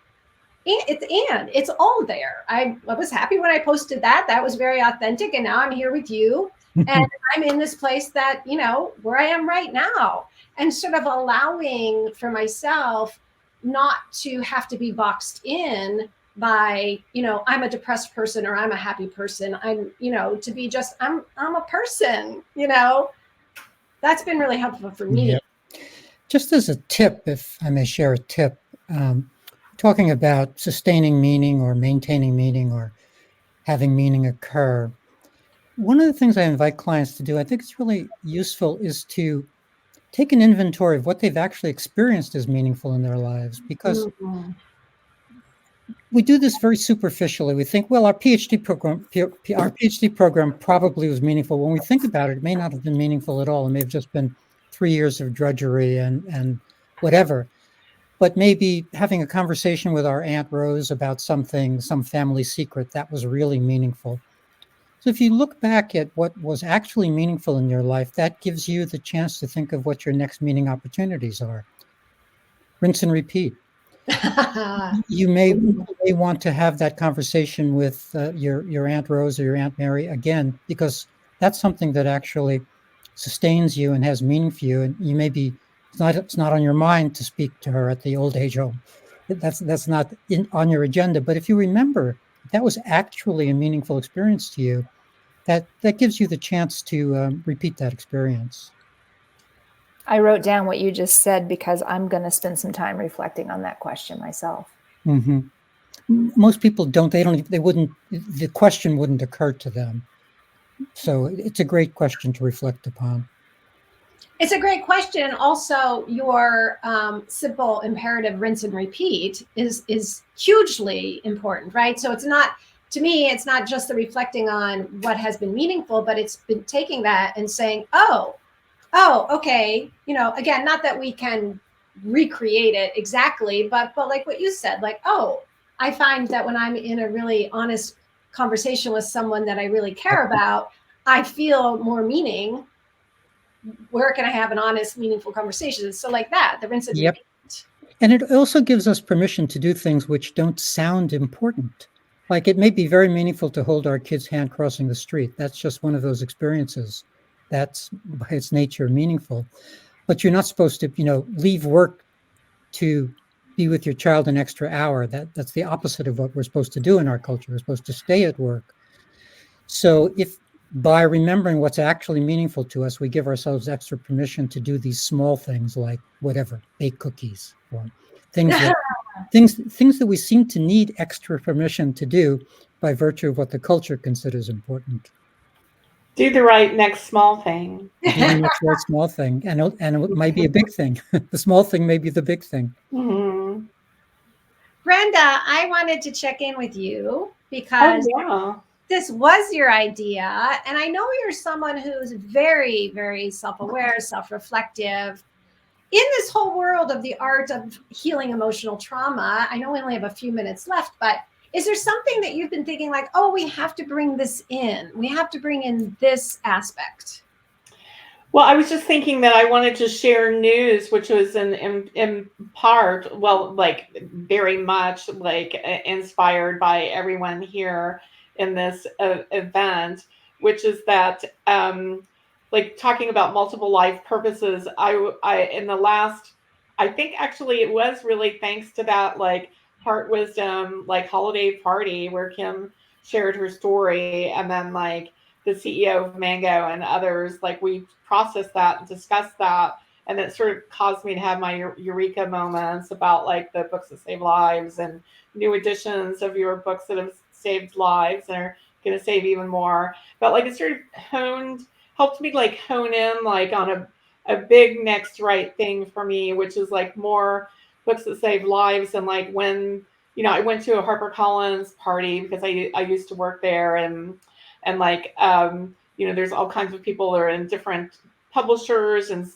it's all there. I was happy when I posted that. That was very authentic. And now I'm here with you. And I'm in this place that, you know, where I am right now. And sort of allowing for myself not to have to be boxed in by, you know, I'm a depressed person or I'm a happy person. I'm, you know, to be just, I'm a person, you know. That's been really helpful for me. Yep. Just as a tip, if I may share a tip, talking about sustaining meaning or maintaining meaning or having meaning occur, one of the things I invite clients to do, I think it's really useful, is to take an inventory of what they've actually experienced as meaningful in their lives, because we do this very superficially. We think, well, our PhD program probably was meaningful. When we think about it, it may not have been meaningful at all. It may have just been 3 years of drudgery and whatever. But maybe having a conversation with our Aunt Rose about something, some family secret, that was really meaningful. So if you look back at what was actually meaningful in your life, that gives you the chance to think of what your next meaning opportunities are. Rinse and repeat. You may want to have that conversation with your Aunt Rose or your Aunt Mary again, because that's something that actually sustains you and has meaning for you. And you may be, it's not on your mind to speak to her at the old age home. That's not on your agenda. But if you remember that was actually a meaningful experience to you, that gives you the chance to repeat that experience. I wrote down what you just said because I'm going to spend some time reflecting on that question myself. Mm-hmm. Most people don't. They wouldn't. The question wouldn't occur to them. So it's a great question to reflect upon. It's a great question. Also, your simple imperative rinse and repeat is hugely important, right? So it's not, to me, it's not just the reflecting on what has been meaningful, but it's been taking that and saying, oh, okay. Again, not that we can recreate it exactly, but like what you said, like, oh, I find that when I'm in a really honest conversation with someone that I really care about, I feel more meaning. Where can I have an honest, meaningful conversation? So like that, the rinse and Yep. repeat. And it also gives us permission to do things which don't sound important. Like it may be very meaningful to hold our kid's hand crossing the street. That's just one of those experiences that's by its nature meaningful. But you're not supposed to, leave work to be with your child an extra hour. That's the opposite of what we're supposed to do in our culture. We're supposed to stay at work. So if by remembering what's actually meaningful to us, we give ourselves extra permission to do these small things like whatever, bake cookies or things that we seem to need extra permission to do by virtue of what the culture considers important. Do the right next small thing. Do the next right small thing, and it might be a big thing. The small thing may be the big thing. Mm-hmm. Brenda, I wanted to check in with you because Oh, yeah. this was your idea. And I know you're someone who's very, very self-aware, self-reflective. In this whole world of the art of healing emotional trauma, I know we only have a few minutes left, but is there something that you've been thinking like, oh, we have to bring this in? We have to bring in this aspect? Well, I was just thinking that I wanted to share news, which was in part, well, like very much like inspired by everyone here in this event, which is that like talking about multiple life purposes. I in the last, I think actually it was really thanks to that like Heart Wisdom like holiday party where Kim shared her story, and then like the CEO of Mango and others, like we processed that and discussed that. And it sort of caused me to have my eureka moments about like the books that save lives and new editions of your books that have saved lives and are going to save even more. But like it sort of helped me like hone in like on a big next right thing for me, which is like more books that save lives. And like when, I went to a HarperCollins party because I used to work there, and like there's all kinds of people that are in different publishers and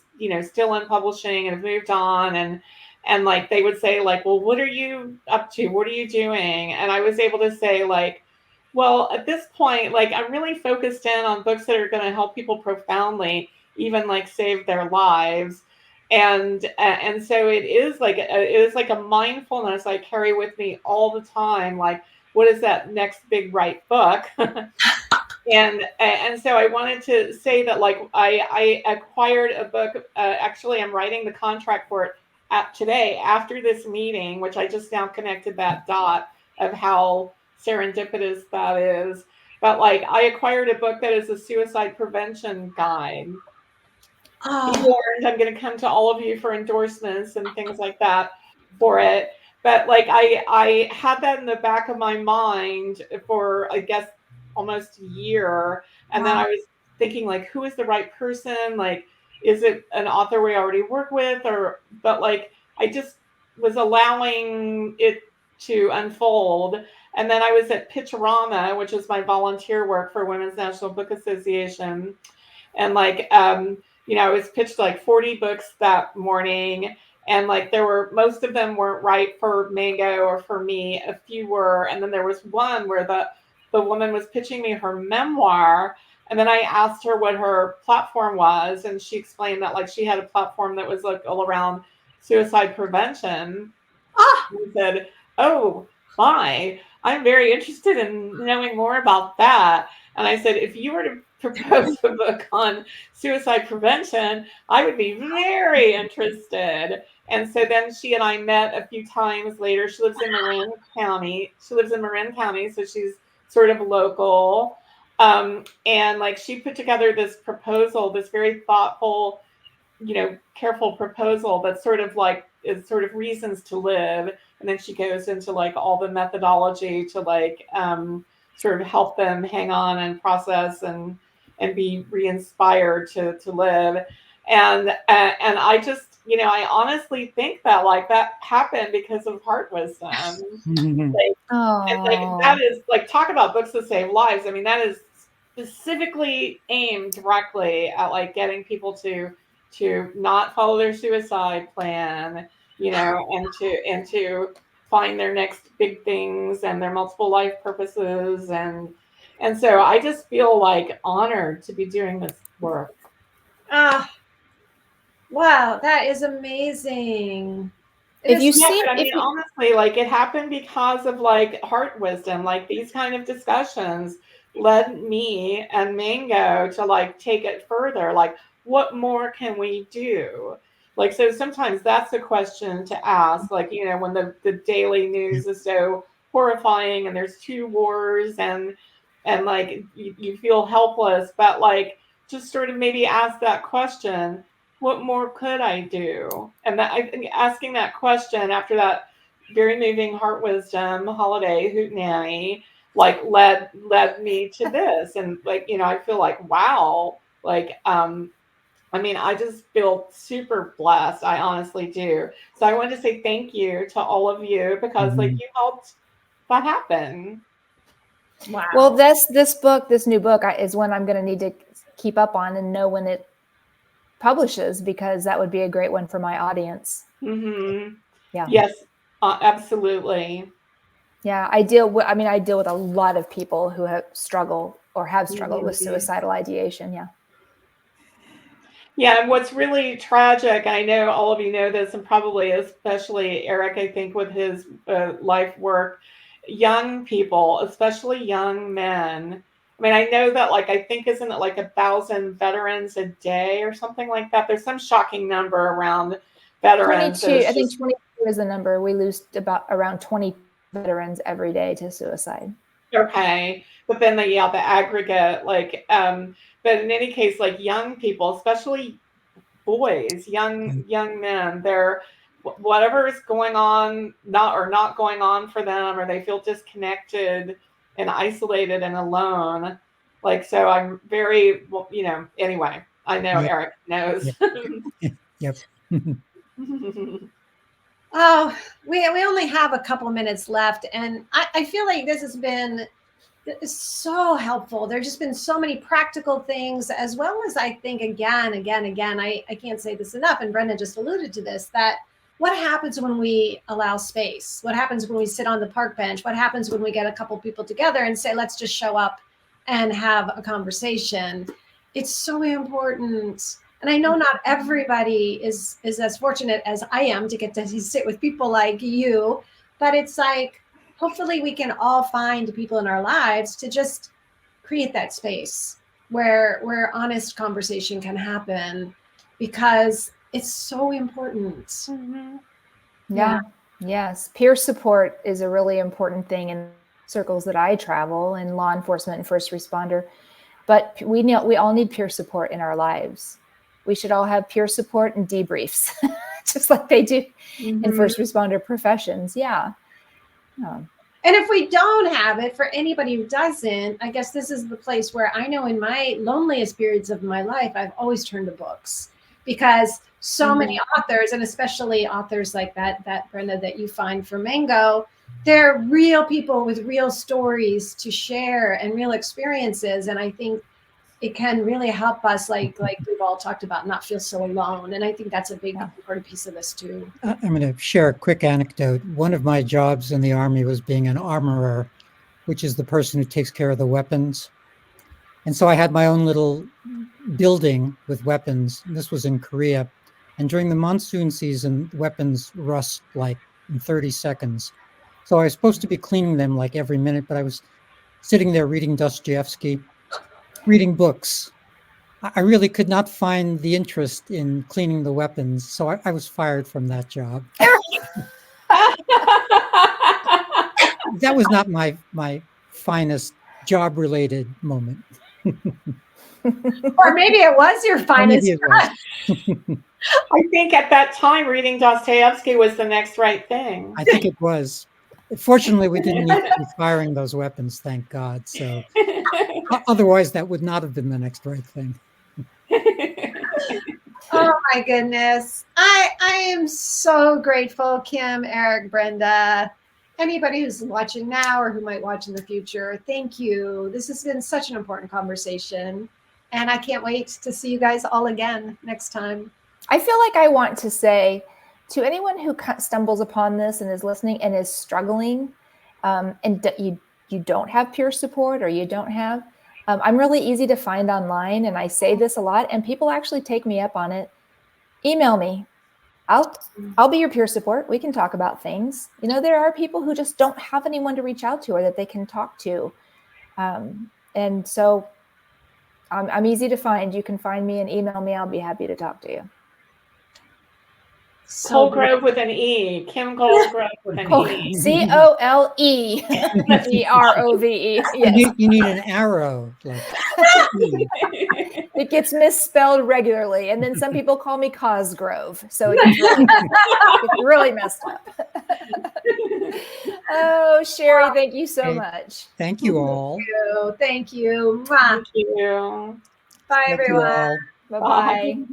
still in publishing and have moved on, and like they would say like, well, what are you up to, what are you doing? And I was able to say like, well, at this point, like I'm really focused in on books that are going to help people profoundly, even like save their lives. And so it is like a mindfulness I carry with me all the time, like what is that next big right book? And so I wanted to say that like I acquired a book. Actually, I'm writing the contract for it today after this meeting, which I just now connected that dot of how serendipitous that is. But like I acquired a book that is a suicide prevention guide. Be warned, I'm going to come to all of you for endorsements and things like that for it. But like I had that in the back of my mind for I guess almost a year, and then I was thinking like, who is the right person? Like, is it an author we already work with, but like I just was allowing it to unfold. And then I was at Pitchorama, which is my volunteer work for Women's National Book Association, and like I was pitched like 40 books that morning, and like there were, most of them weren't right for Mango or for me, a few were, and then there was one where the woman was pitching me her memoir, and then I asked her what her platform was, and she explained that like she had a platform that was like all around suicide prevention. And I said, oh my, I'm very interested in knowing more about that. And I said, if you were to propose a book on suicide prevention, I would be very interested. And so then she and I met a few times later. She lives in Marin County. So she's sort of local. And like she put together this proposal, this very thoughtful, careful proposal that's sort of like is sort of reasons to live. And then she goes into like all the methodology to like sort of help them hang on and process and be re-inspired to live. And I just, I honestly think that like that happened because of Heart Wisdom. Like, and like that is like, talk about books that save lives. I mean, that is specifically aimed directly at like getting people to not follow their suicide plan, and to find their next big things and their multiple life purposes. And so I just feel like honored to be doing this work. Wow, that is amazing. Honestly, like it happened because of like Heart Wisdom, like these kind of discussions led me and Mango to like take it further. Like, what more can we do? Like, so sometimes that's a question to ask, like, when the daily news is so horrifying and there's 2 wars and like you feel helpless, but like just sort of maybe ask that question, what more could I do? And that, I think asking that question after that very moving Heart Wisdom holiday hootenanny, like led me to this. And like, I feel like, wow, like, I just feel super blessed. I honestly do. So I want to say thank you to all of you because like you helped that happen. Wow. Well, this new book is one I'm going to need to keep up on and know when it publishes, because that would be a great one for my audience. Mm-hmm. Yeah. Yes, absolutely. Yeah, I deal with a lot of people who have struggled with suicidal ideation. Yeah. Yeah, and what's really tragic, I know all of you know this, and probably especially Eric, I think, with his life work, young people, especially young men. I mean, I know that, like, I think, isn't it like 1,000 veterans a day or something like that? There's some shocking number around veterans. 22, I think 22 is the number. We lose around 20 veterans every day to suicide. Okay. But then the aggregate, like, but in any case, like young people, especially boys, young men, they're whatever is going on, not going on for them, or they feel disconnected and isolated and alone. Like, so I'm very, anyway, I know Eric knows. Yep. Oh, we only have a couple minutes left, and I feel like this has been so helpful. There's just been so many practical things, as well as I think again, I can't say this enough, and Brenda just alluded to this, that what happens when we allow space? What happens when we sit on the park bench? What happens when we get a couple people together and say, let's just show up and have a conversation? It's so important. And I know not everybody is as fortunate as I am to get to sit with people like you, but it's like, hopefully we can all find people in our lives to just create that space where honest conversation can happen, because it's so important. Mm-hmm. Yeah. Yes. Peer support is a really important thing in circles that I travel in law enforcement and first responder. But we all need peer support in our lives. We should all have peer support and debriefs, just like they do in first responder professions. Yeah. And if we don't have it, for anybody who doesn't, I guess this is the place where I know in my loneliest periods of my life, I've always turned to books, because so many authors, and especially authors like that Brenda, that you find for Mango, they're real people with real stories to share and real experiences. And I think it can really help us, like we've all talked about, not feel so alone. And I think that's a big important piece of this too. I'm going to share a quick anecdote. One of my jobs in the Army was being an armorer, which is the person who takes care of the weapons. And so I had my own little building with weapons. This was in Korea. And during the monsoon season, weapons rust like in 30 seconds. So I was supposed to be cleaning them like every minute, but I was sitting there reading Dostoevsky, reading books. I really could not find the interest in cleaning the weapons, so I was fired from that job. That was not my finest job-related moment. Or maybe it was your finest. I think at that time, reading Dostoevsky was the next right thing. I think it was. Fortunately, we didn't need to be firing those weapons, thank God. So Otherwise, that would not have been the next right thing. Oh my goodness. I am so grateful, Kim, Eric, Brenda, anybody who's watching now or who might watch in the future. Thank you. This has been such an important conversation. And I can't wait to see you guys all again next time. I feel like I want to say to anyone who stumbles upon this and is listening and is struggling, and you don't have peer support or you don't have, I'm really easy to find online, and I say this a lot, and people actually take me up on it. Email me. I'll be your peer support. We can talk about things. You know, there are people who just don't have anyone to reach out to or that they can talk to. And so I'm easy to find. You can find me and email me. I'll be happy to talk to you. Colegrove with an E. Kim Colegrove with an E. COLEGROVE. Yes. You need an arrow. Like, it gets misspelled regularly. And then some people call me Cosgrove. So it gets really messed up. Oh, Sherry, thank you so much. Thank you all. Thank you. Thank you. Bye, everyone. All. Bye-bye.